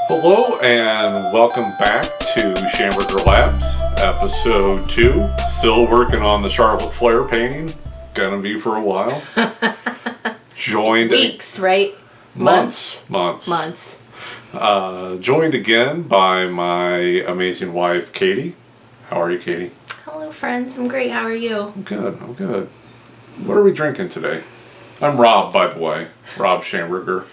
Hello and welcome back to Schamberger Labs, episode 2. Still working on the Charlotte Flair painting. Gonna be for a while. Joined weeks, right? Months. Joined again by my amazing wife, Katy. How are you, Katy? Hello, friends. I'm great. How are you? I'm good. What are we drinking today? I'm Rob, by the way. Rob Schamberger.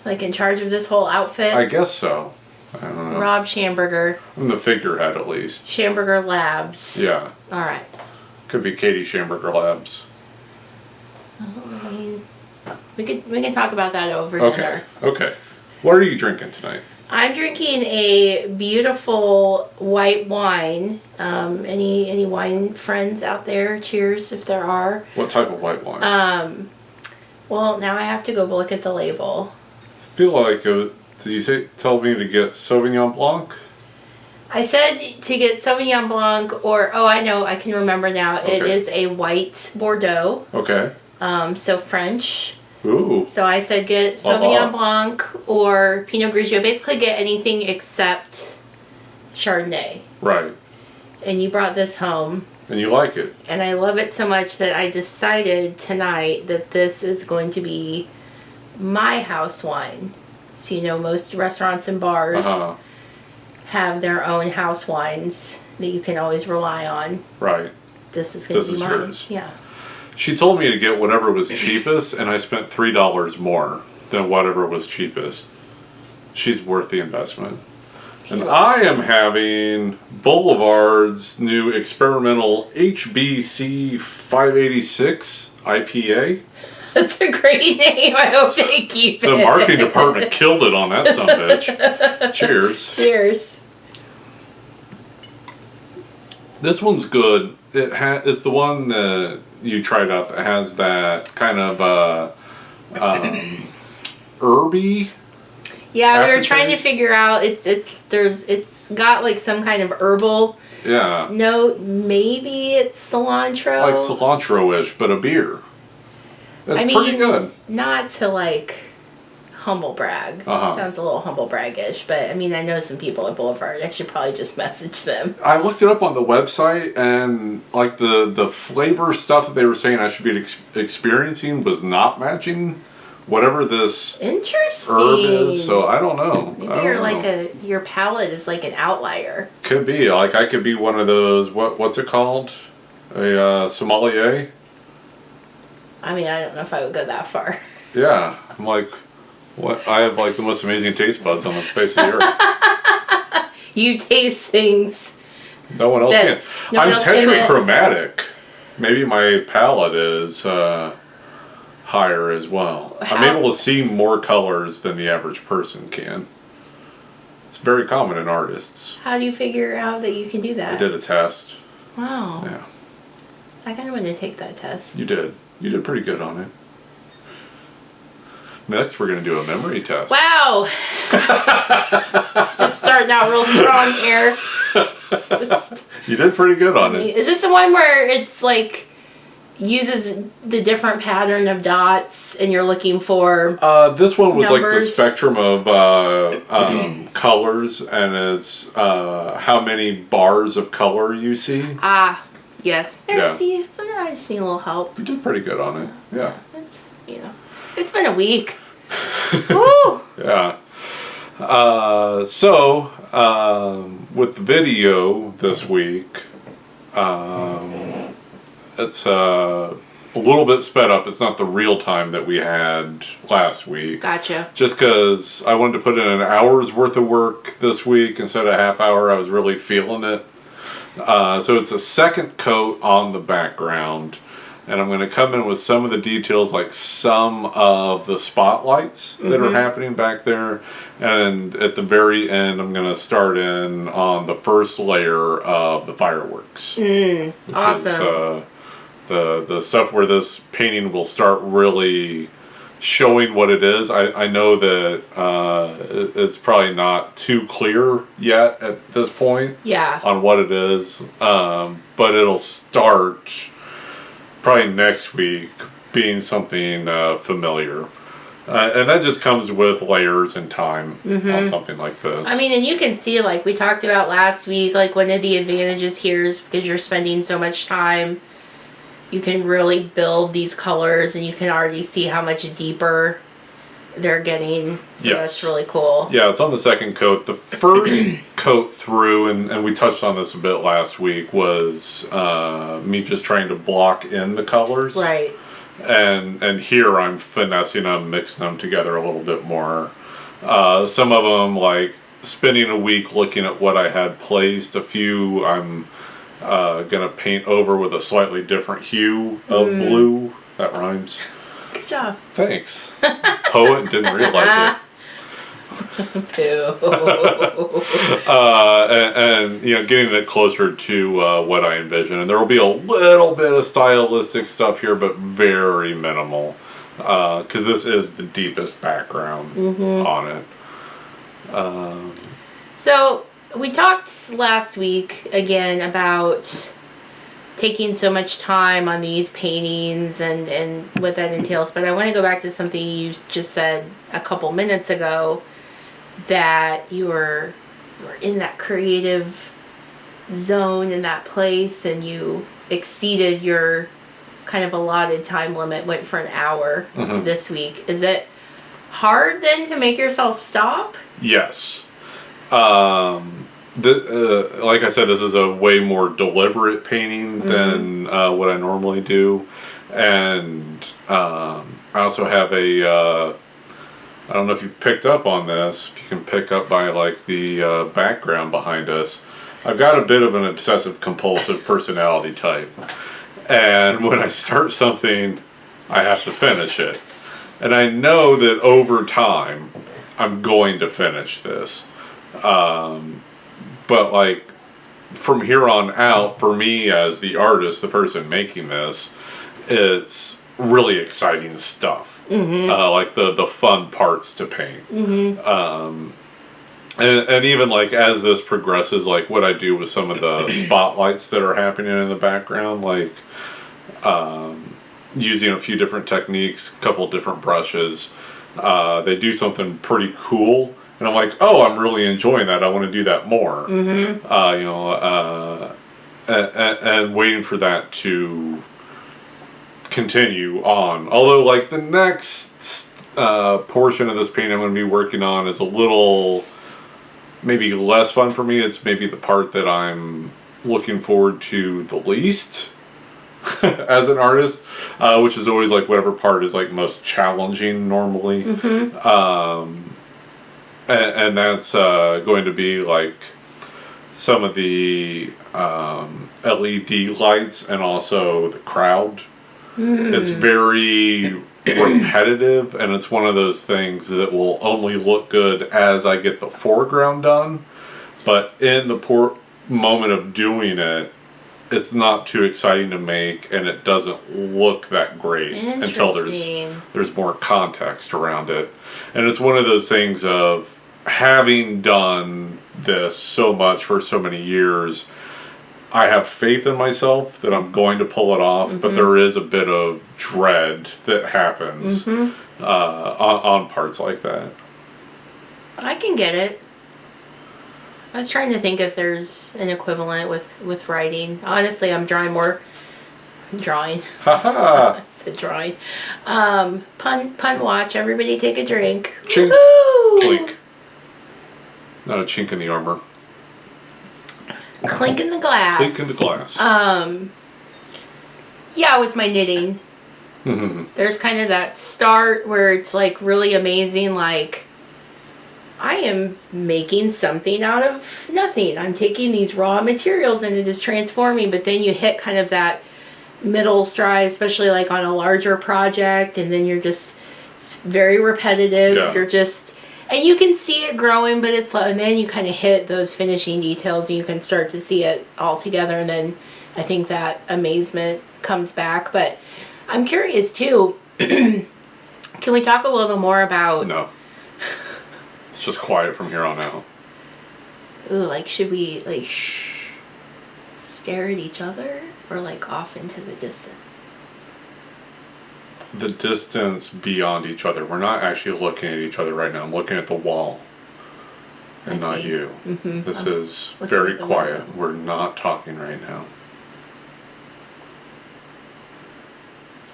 Like in charge of this whole outfit? I guess so. I don't know. Rob Schamberger. I'm the figurehead, at least. Schamberger Labs. Yeah. All right. Could be Katy Schamberger Labs. I mean, we can talk about that over dinner. Okay. What are you drinking tonight? I'm drinking a beautiful white wine. Any wine friends out there? Cheers, if there are. What type of white wine? Well, now I have to go look at the label. I feel like, did you tell me to get Sauvignon Blanc? I said to get Sauvignon Blanc or, I know, I can remember now. Okay. It is a white Bordeaux. Okay. So French. Ooh. So I said get Sauvignon Blanc or Pinot Grigio. Basically get anything except Chardonnay. Right. And you brought this home. And you like it. And I love it so much that I decided tonight that this is going to be my house wine. So, you know, most restaurants and bars have their own house wines that you can always rely on. Right. This is going to be mine. Yours. Yeah. She told me to get whatever was cheapest, and I spent $3 more than whatever was cheapest. She's worth the investment. And I am having Boulevard's new experimental HBC 586 IPA. That's a great name. I hope they keep it. The marketing department killed it on that sumbitch. Cheers. Cheers. This one's good. It's the one that you tried out that has that kind of herby. Yeah, we were trying to figure out. It's got like some kind of herbal. Yeah. note. Maybe it's cilantro. Like cilantro-ish, but a beer. That's pretty good. Not to like humble brag. Sounds a little humble braggish, but I mean, I know some people at Boulevard. I should probably just message them. I looked it up on the website, and like the flavor stuff that they were saying I should be experiencing was not matching whatever this herb is. So I don't know. Maybe your palate is like an outlier. Could be. Like I could be one of those. What's it called? A sommelier. I mean, I don't know if I would go that far. Yeah, I'm like, what? I have like the most amazing taste buds on the face of the earth. You taste things. No one else can. I'm tetrachromatic. Maybe my palate is higher as well. I'm able to see more colors than the average person can. It's very common in artists. How do you figure out that you can do that? I did a test. Wow. Yeah. I kind of want to take that test. You did. You did pretty good on it. Next, we're going to do a memory test. Wow! It's just starting out real strong here. You did pretty good on it. Is it the one where it's like uses the different pattern of dots and you're looking for this one was numbers? Like the spectrum of colors, and it's how many bars of color you see. Ah, yes. Yeah. See, sometimes I just need a little help. You did pretty good on it. Yeah. It's been a week. Woo! Yeah. With the video this week, it's a little bit sped up. It's not the real time that we had last week. Gotcha. Just because I wanted to put in an hour's worth of work this week instead of a half hour. I was really feeling it. So it's a second coat on the background. And I'm going to come in with some of the details, like some of the spotlights that are happening back there. And at the very end, I'm going to start in on the first layer of the fireworks. Which awesome. Is the stuff where this painting will start really showing what it is. I know that it's probably not too clear yet at this point on what it is. But it'll start probably next week being something familiar. And that just comes with layers and time on something like this. I mean, and you can see, like we talked about last week, like one of the advantages here is because you're spending so much time, you can really build these colors and you can already see how much deeper they're getting. So that's really cool. Yeah, it's on the second coat. The first coat through, and we touched on this a bit last week, was me just trying to block in the colors. Right. And here I'm finessing them, mixing them together a little bit more. Some of them, like spending a week looking at what I had placed. A few I'm gonna paint over with a slightly different hue of blue. That rhymes. Good job. Thanks. Poet, didn't realize it. And you know, getting it closer to what I envision, and there will be a little bit of stylistic stuff here, but very minimal, because this is the deepest background on it. So we talked last week again about taking so much time on these paintings and what that entails, but I want to go back to something you just said a couple minutes ago, that you were in that creative zone in that place and you exceeded your kind of allotted time limit, went for an hour this week. Is it hard then to make yourself stop? Yes. Like I said, this is a way more deliberate painting than what I normally do. And I also have a I don't know if you've picked up on this, if you can pick up by like the background behind us. I've got a bit of an obsessive compulsive personality type. And when I start something, I have to finish it. And I know that over time, I'm going to finish this. But like, from here on out, for me as the artist, the person making this, it's really exciting stuff. Like the fun parts to paint. And even like as this progresses, like what I do with some of the spotlights that are happening in the background, like using a few different techniques, a couple different brushes, they do something pretty cool. And I'm like, oh, I'm really enjoying that. I want to do that more. You know, and waiting for that to continue on. Although, like, the next portion of this painting I'm going to be working on is a little, maybe less fun for me. It's maybe the part that I'm looking forward to the least as an artist, which is always, like, whatever part is, like, most challenging normally. And that's going to be like some of the LED lights and also the crowd. It's very repetitive, and it's one of those things that will only look good as I get the foreground done. But in the moment of doing it, it's not too exciting to make, and it doesn't look that great until there's more context around it. And it's one of those things of having done this so much for so many years, I have faith in myself that I'm going to pull it off, but there is a bit of dread that happens on parts like that. I can get it. I was trying to think if there's an equivalent with writing. Honestly, I'm drawing. Haha. I said drawing. Pun watch. Everybody take a drink. Chink. Woo-hoo! Clink. Not a chink in the armor. Clink in the glass. Clink in the glass. Yeah, with my knitting. There's kind of that start where it's like really amazing, like I am making something out of nothing. I'm taking these raw materials and it is transforming, but then you hit kind of that middle stride, especially like on a larger project, and then you're just, it's very repetitive. Yeah. You're just, and you can see it growing, but it's, and then you kind of hit those finishing details and you can start to see it all together, and then I think that amazement comes back. But I'm curious too, can we talk a little more about... No. It's just quiet from here on out. Ooh, like should we like stare at each other or like off into the distance? the distance beyond each other. We're not actually looking at each other right now. I'm looking at the wall and not you. Mm-hmm. This is very quiet. We're not talking right now.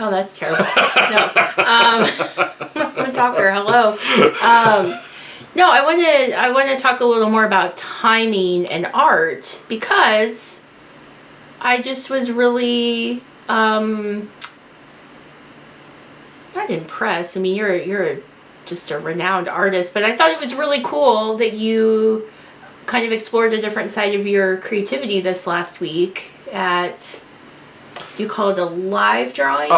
Oh, that's terrible. No. I'm a talker. Hello. No, I want to talk a little more about timing and art, because I just was really not impressed. I mean, you're just a renowned artist, but I thought it was really cool that you kind of explored a different side of your creativity this last week at, do you call it a live drawing?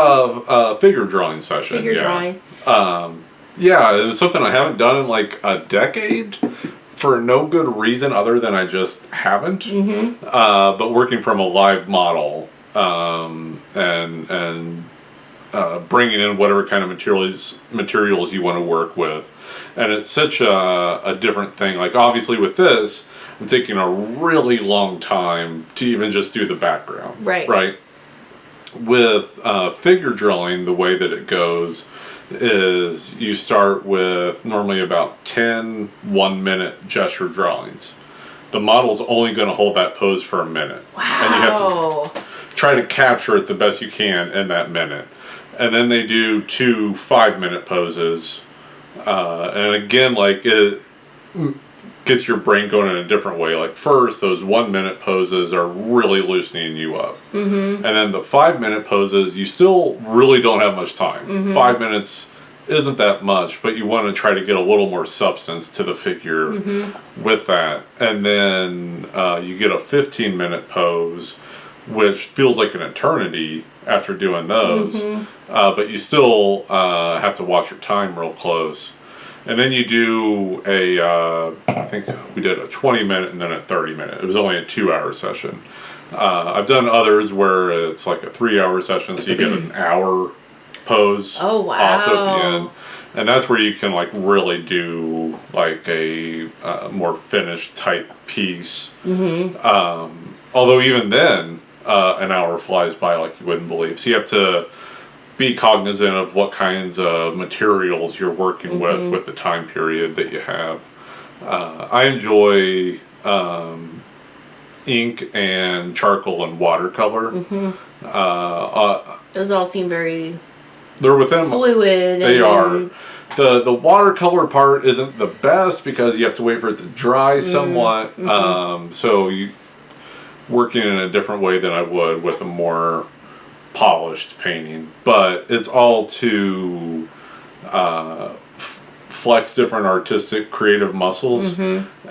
Figure drawing session. Figure drawing. Yeah, it was something I haven't done in like a decade, for no good reason other than I just haven't. Mm-hmm. But working from a live model, and bringing in whatever kind of materials you want to work with, and it's such a different thing. Like obviously with this, I'm taking a really long time to even just do the background. Right. With figure drawing, the way that it goes is you start with normally about 10 1-minute gesture drawings. The model's only going to hold that pose for a minute. Wow. And you have to try to capture it the best you can in that minute. And then they do 2 5-minute poses. And again, like, it gets your brain going in a different way. Like first, those 1-minute poses are really loosening you up. Mm-hmm. And then the 5-minute poses, you still really don't have much time. Mm-hmm. 5 minutes isn't that much, but you want to try to get a little more substance to the figure with that. And then you get a 15-minute pose, which feels like an eternity after doing those. Mm-hmm. But you still have to watch your time real close. And then you do I think we did a 20-minute and then a 30-minute. It was only a 2-hour session. I've done others where it's like a 3-hour session, so you get an hour pose. Oh, wow. Also at the end. And that's where you can like really do like a more finished type piece. Mm-hmm. Although even then, an hour flies by like you wouldn't believe. So you have to be cognizant of what kinds of materials you're working with the time period that you have. I enjoy ink and charcoal and watercolor. Those all seem very they're within fluid. They are. The watercolor part isn't the best because you have to wait for it to dry somewhat. So you working in a different way than I would with a more polished painting, but it's all to flex different artistic creative muscles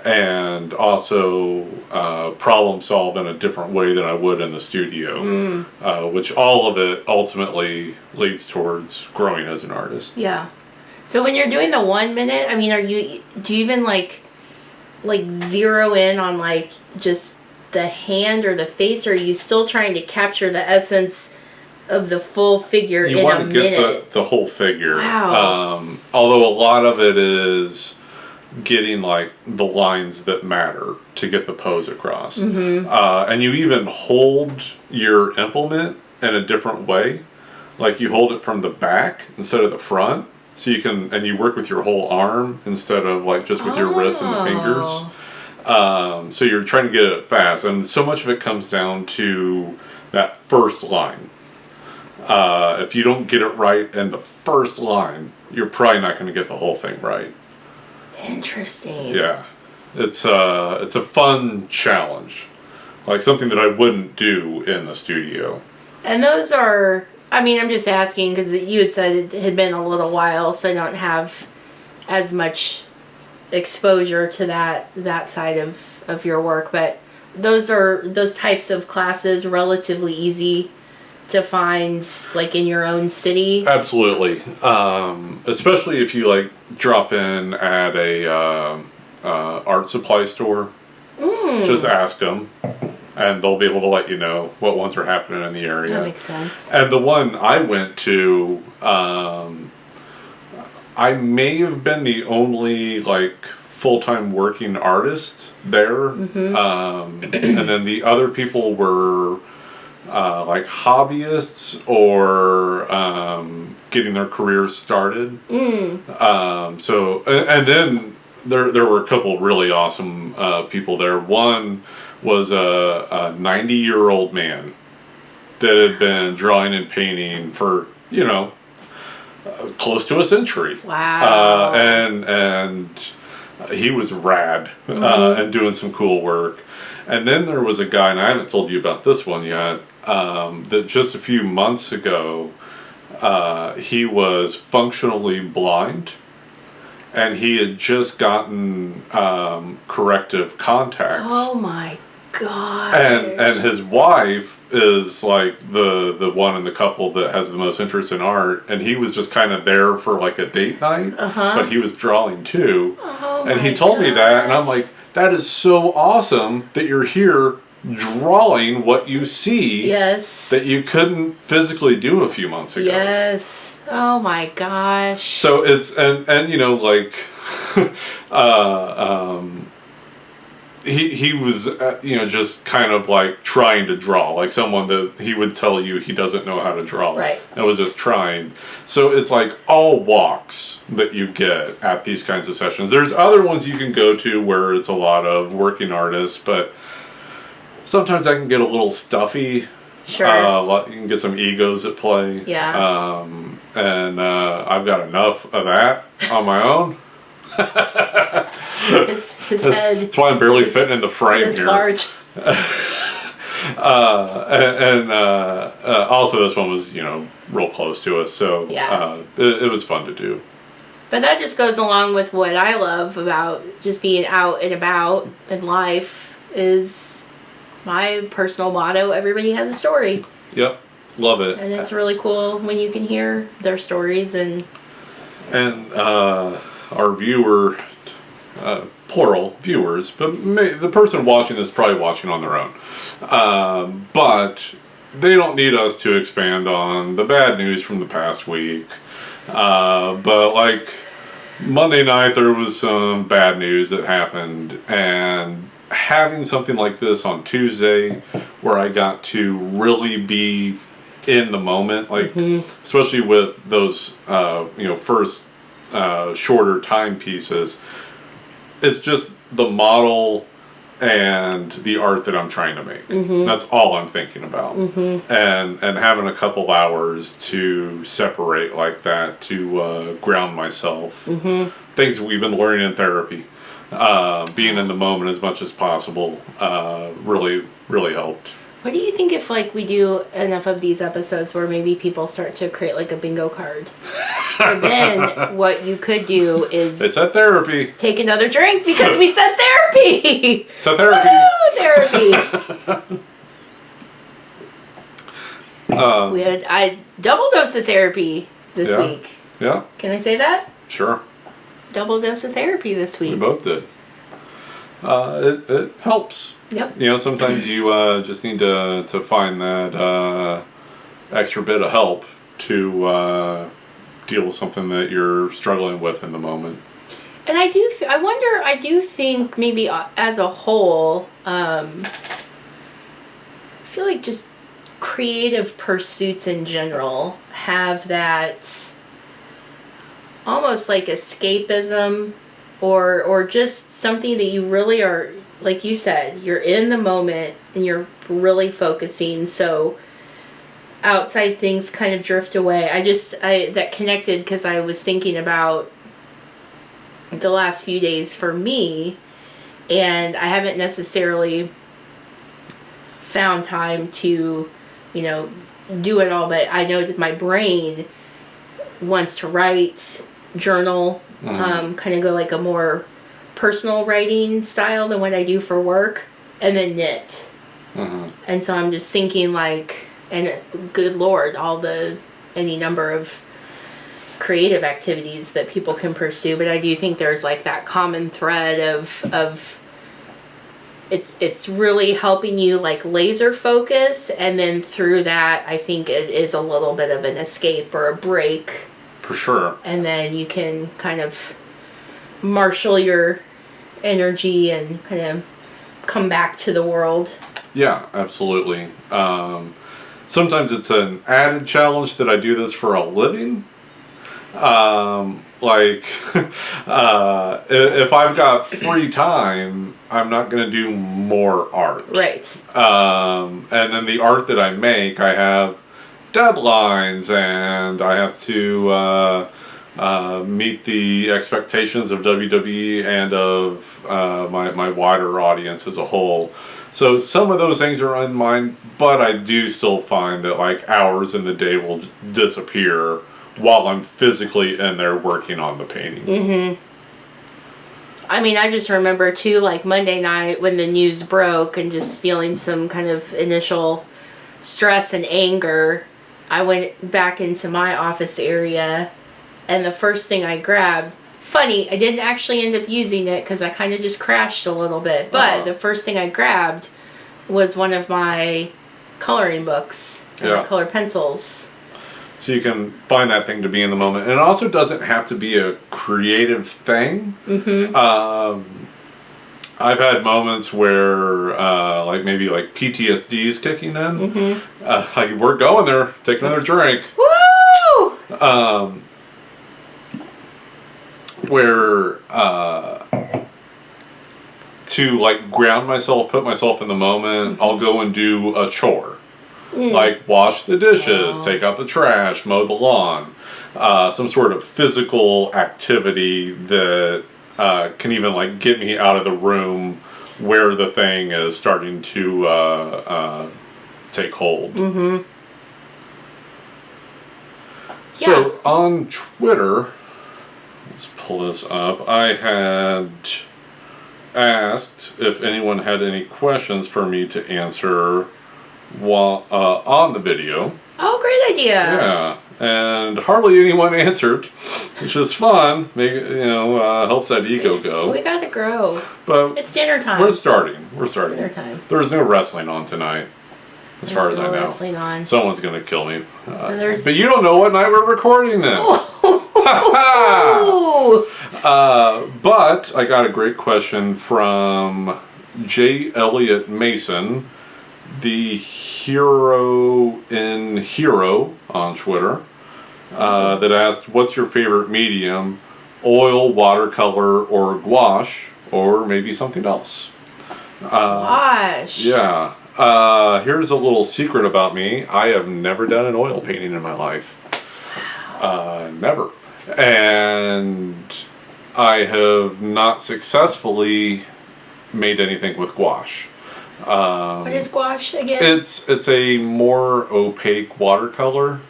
and also problem solve in a different way than I would in the studio, which all of it ultimately leads towards growing as an artist. Yeah. So when you're doing the 1 minute, I mean, do you even like zero in on like just the hand or the face, or are you still trying to capture the essence of the full figure in a minute? You want to get the whole figure. Wow. Although a lot of it is getting like the lines that matter to get the pose across. And you even hold your implement in a different way. Like you hold it from the back instead of the front. So you can, and you work with your whole arm instead of like just with your wrist and the fingers. So you're trying to get it fast. And so much of it comes down to that first line. If you don't get it right in the first line, you're probably not going to get the whole thing right. Interesting. Yeah. It's a fun challenge. Like something that I wouldn't do in the studio. And those are, I mean, I'm just asking because you had said it had been a little while, so I don't have as much exposure to that side of your work, but those types of classes relatively easy to find like in your own city? Absolutely. Especially if you like drop in at a art supply store. Just ask them and they'll be able to let you know what ones are happening in the area. That makes sense. And the one I went to, I may have been the only like full-time working artist there. And then the other people were like hobbyists or getting their careers started. So and then there were a couple really awesome people there. One was a 90-year-old man that had been drawing and painting for, close to a century. Wow. And he was rad and doing some cool work. And then there was a guy, and I haven't told you about this one yet, that just a few months ago, he was functionally blind, and he had just gotten corrective contacts. Oh my god! And his wife is like the one in the couple that has the most interest in art, and he was just kind of there for like a date night, but he was drawing too. And he told me that, and I'm like, that is so awesome that you're here drawing what you see that you couldn't physically do a few months ago. Yes. Oh my gosh. So it's and like he was just kind of like trying to draw, like someone that he would tell you he doesn't know how to draw, right, and was just trying. So it's like all walks that you get at these kinds of sessions. There's other ones you can go to where it's a lot of working artists, but sometimes that can get a little stuffy. Sure. You can get some egos at play. Yeah. And I've got enough of that on my own. His head. That's why I'm barely fitting in the frame here. Large. Also, this one was real close to us, so it was fun to do. But that just goes along with what I love about just being out and about in life is my personal motto: everybody has a story. Yep, love it. And it's really cool when you can hear their stories and our viewer. Plural viewers, but the person watching this is probably watching on their own. But they don't need us to expand on the bad news from the past week. But like Monday night, there was some bad news that happened, and having something like this on Tuesday, where I got to really be in the moment, like especially with those first shorter time pieces. It's just the model and the art that I'm trying to make. That's all I'm thinking about. And having a couple hours to separate like that, to ground myself. Things that we've been learning in therapy. Being in the moment as much as possible really, really helped. What do you think if we do enough of these episodes where maybe people start to create like a bingo card? So then what you could do is... It's a therapy. Take another drink because we said therapy! It's a therapy! Woo, therapy! We had a double dose of therapy this week. Yeah. Can I say that? Sure. Double dose of therapy this week. We both did. It helps. Yep. Sometimes you just need to find that extra bit of help to deal with something that you're struggling with in the moment. And I do think maybe as a whole, I feel like just creative pursuits in general have that almost like escapism or just something that you really are, like you said, you're in the moment and you're really focusing, so outside things kind of drift away. That connected because I was thinking about the last few days for me, and I haven't necessarily found time to, do it all, but I know that my brain wants to write, journal, kind of go like a more personal writing style than what I do for work, and then knit. And so I'm just thinking and good Lord, any number of creative activities that people can pursue, but I do think there's that common thread of it's really helping you laser focus, and then through that I think it is a little bit of an escape or a break. For sure. And then you can kind of marshal your energy and kind of come back to the world. Yeah, absolutely. Sometimes it's an added challenge that I do this for a living, Like, if I've got free time, I'm not going to do more art. Right. And then the art that I make, I have deadlines, and I have to meet the expectations of WWE and of my wider audience as a whole. So some of those things are in mind, but I do still find that like hours in the day will disappear while I'm physically in there working on the painting. Mm-hmm. I mean, I just remember too, like Monday night when the news broke and just feeling some kind of initial stress and anger. I went back into my office area, and the first thing I grabbed, funny, I didn't actually end up using it because I kind of just crashed a little bit, but the first thing I grabbed was one of my coloring books and my colored pencils. So you can find that thing to be in the moment. And it also doesn't have to be a creative thing. Mm-hmm. I've had moments where, like maybe like PTSD is kicking in. Mm-hmm. Like we're going there. Take another drink. Woo! Where to like ground myself, put myself in the moment. I'll go and do a chore. Like wash the dishes, take out the trash, mow the lawn. Some sort of physical activity that can even like get me out of the room where the thing is starting to take hold. Mm-hmm. So on Twitter, let's pull this up. I had asked if anyone had any questions for me to answer while on the video. Oh, great idea! Yeah, and hardly anyone answered, which is fun. Helps that ego go. We gotta grow. But it's dinner time. We're starting. It's dinner time. There's no wrestling on tonight, as far as I know. Wrestling on. Someone's gonna kill me. But you don't know what night we're recording this. But I got a great question from J. Elliott Mason, the Hero in Hero on Twitter, that asked, what's your favorite medium? Oil, watercolor, or gouache, or maybe something else? Gouache. Yeah. Here's a little secret about me. I have never done an oil painting in my life. Never. And I have not successfully made anything with gouache. What is gouache again? It's a more opaque watercolor,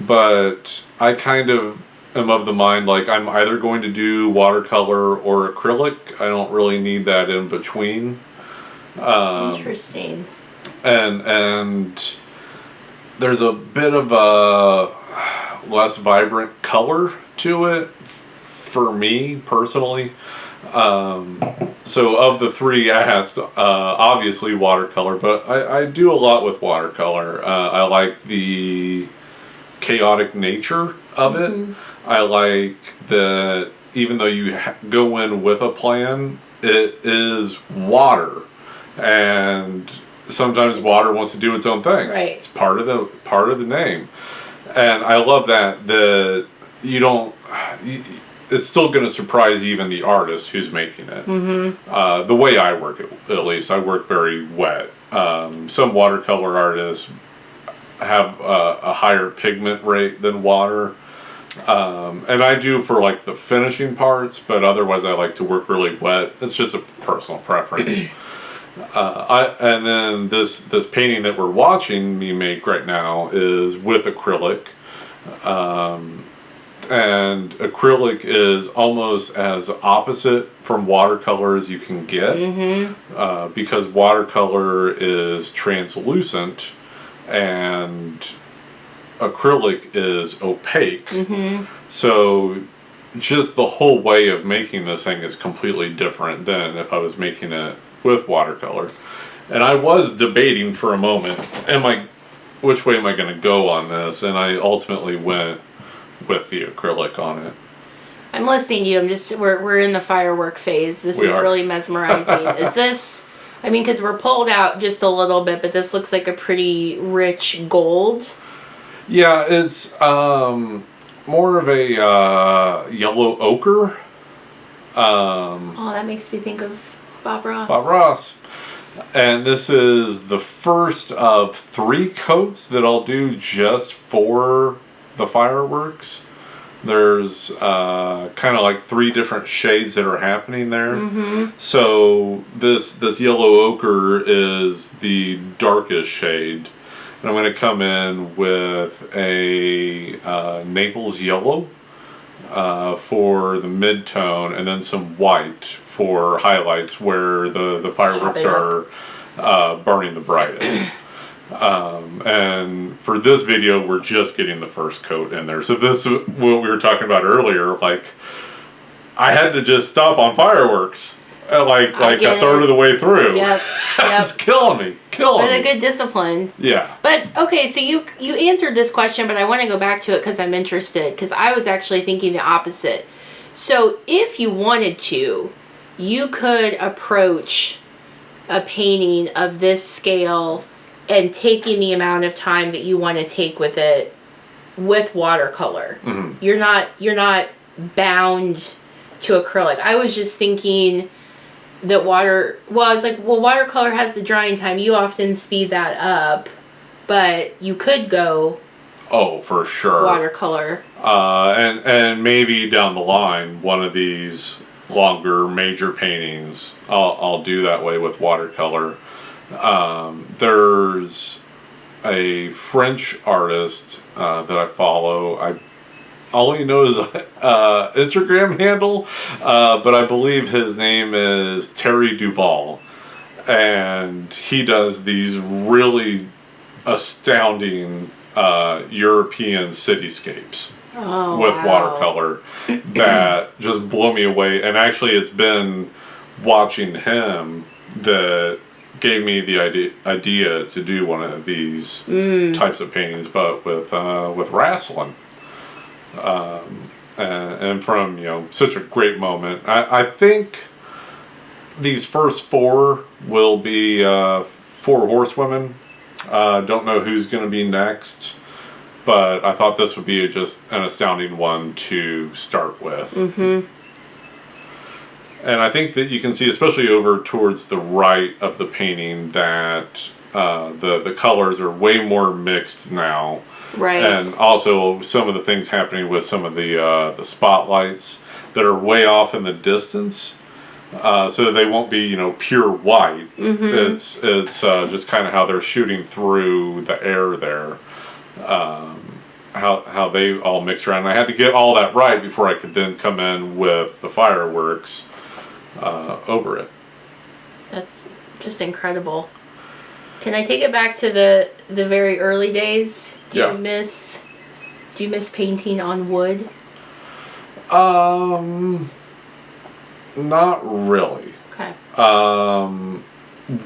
but I kind of am of the mind like I'm either going to do watercolor or acrylic. I don't really need that in between. Interesting. And there's a bit of a less vibrant color to it for me personally. So of the three asked, obviously watercolor, but I do a lot with watercolor. I like the chaotic nature of it. I like that even though you go in with a plan, it is water, and sometimes water wants to do its own thing. Right. It's part of the name, and I love that you don't. It's still going to surprise even the artist who's making it. The way I work it, at least, I work very wet. Some watercolor artists have a higher pigment rate than water. And I do for like the finishing parts, but otherwise I like to work really wet. It's just a personal preference. And then this painting that we're watching me make right now is with acrylic. And acrylic is almost as opposite from watercolor as you can get, because watercolor is translucent and acrylic is opaque. So just the whole way of making this thing is completely different than if I was making it with watercolor. And I was debating for a moment, which way am I going to go on this? And I ultimately went with the acrylic on it. I'm listening to you. We're in the firework phase. This is really mesmerizing. Is this, because we're pulled out just a little bit, but this looks like a pretty rich gold. Yeah, it's more of a yellow ochre. Oh, that makes me think of Bob Ross. Bob Ross. And this is the first of 3 coats that I'll do just for the fireworks. There's kind of like 3 different shades that are happening there. Mm-hmm. So this yellow ochre is the darkest shade. And I'm going to come in with a Naples yellow for the mid-tone, and then some white for highlights where the fireworks are burning the brightest. And for this video, we're just getting the first coat in there. So this is what we were talking about earlier. Like, I had to just stop on fireworks like a third of the way through. Yep. It's killing me. But a good discipline. Yeah. But, okay, so you answered this question, but I want to go back to it because I'm interested. Because I was actually thinking the opposite. So if you wanted to, you could approach a painting of this scale and taking the amount of time that you want to take with it with watercolor. Mm-hmm. You're not bound to acrylic. I was just thinking that watercolor has the drying time. You often speed that up, but you could go for sure watercolor. And maybe down the line, one of these longer major paintings, I'll do that way with watercolor. There's a French artist that I follow. I only know his Instagram handle, but I believe his name is Terry Duval, and he does these really astounding European cityscapes with watercolor that just blow me away. And actually, it's been watching him that gave me the idea to do one of these types of paintings, but with wrestling. And from such a great moment. I think these first 4 will be 4 horsewomen. Don't know who's going to be next, but I thought this would be just an astounding one to start with. Mm-hmm. And I think that you can see, especially over towards the right of the painting, that the colors are way more mixed now. Right. And also some of the things happening with some of the spotlights that are way off in the distance, so they won't be pure white. Mm-hmm. It's just kind of how they're shooting through the air there, how they all mix around. And I had to get all that right before I could then come in with the fireworks over it. That's just incredible. Can I take it back to the very early days? Do you miss painting on wood? Not really. Okay.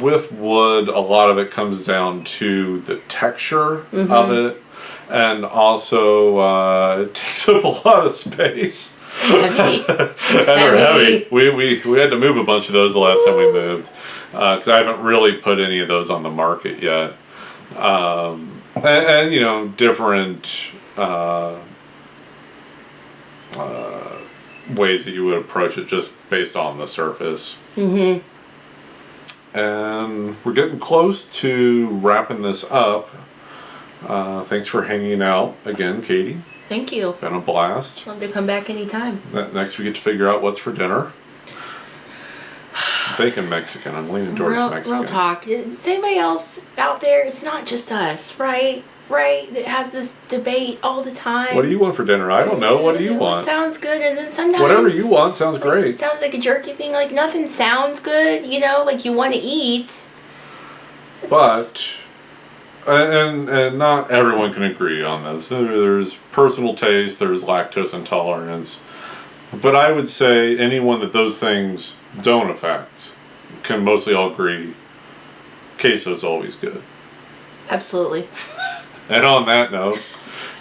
With wood, a lot of it comes down to the texture of it, and also it takes up a lot of space. It's heavy. And they're heavy. We had to move a bunch of those the last time we moved, because I haven't really put any of those on the market yet. And different ways that you would approach it just based on the surface. Mm-hmm. And we're getting close to wrapping this up. Thanks for hanging out again, Katie. Thank you. It's been a blast. Love to come back anytime. Next we get to figure out what's for dinner. I'm thinking Mexican. I'm leaning towards Mexican. Real talk. Is anybody else out there? It's not just us, right? Right? That has this debate all the time. What do you want for dinner? I don't know. What do you want? It sounds good, and then sometimes whatever you want sounds great. It sounds like a jerky thing. Like nothing sounds good, like you want to eat. But and not everyone can agree on this. There's personal taste. There's lactose intolerance. But I would say anyone that those things don't affect can mostly all agree queso's always good. Absolutely. And on that note,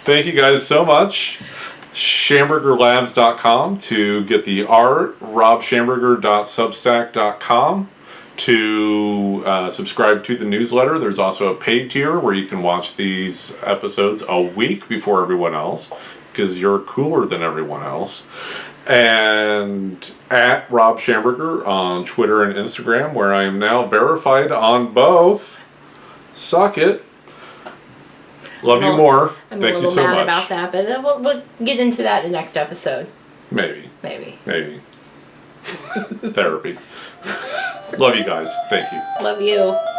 thank you guys so much. Schambergerlabs.com to get the art, robschamberger.substack.com to subscribe to the newsletter. There's also a paid tier where you can watch these episodes a week before everyone else. because you're cooler than everyone else. And at Rob Schamberger on Twitter and Instagram, where I am now verified on both. Suck it. Love you more. Thank you so much. I'm a little mad about that, but we'll get into that in the next episode. Maybe. Maybe. Therapy. Love you guys. Thank you. Love you.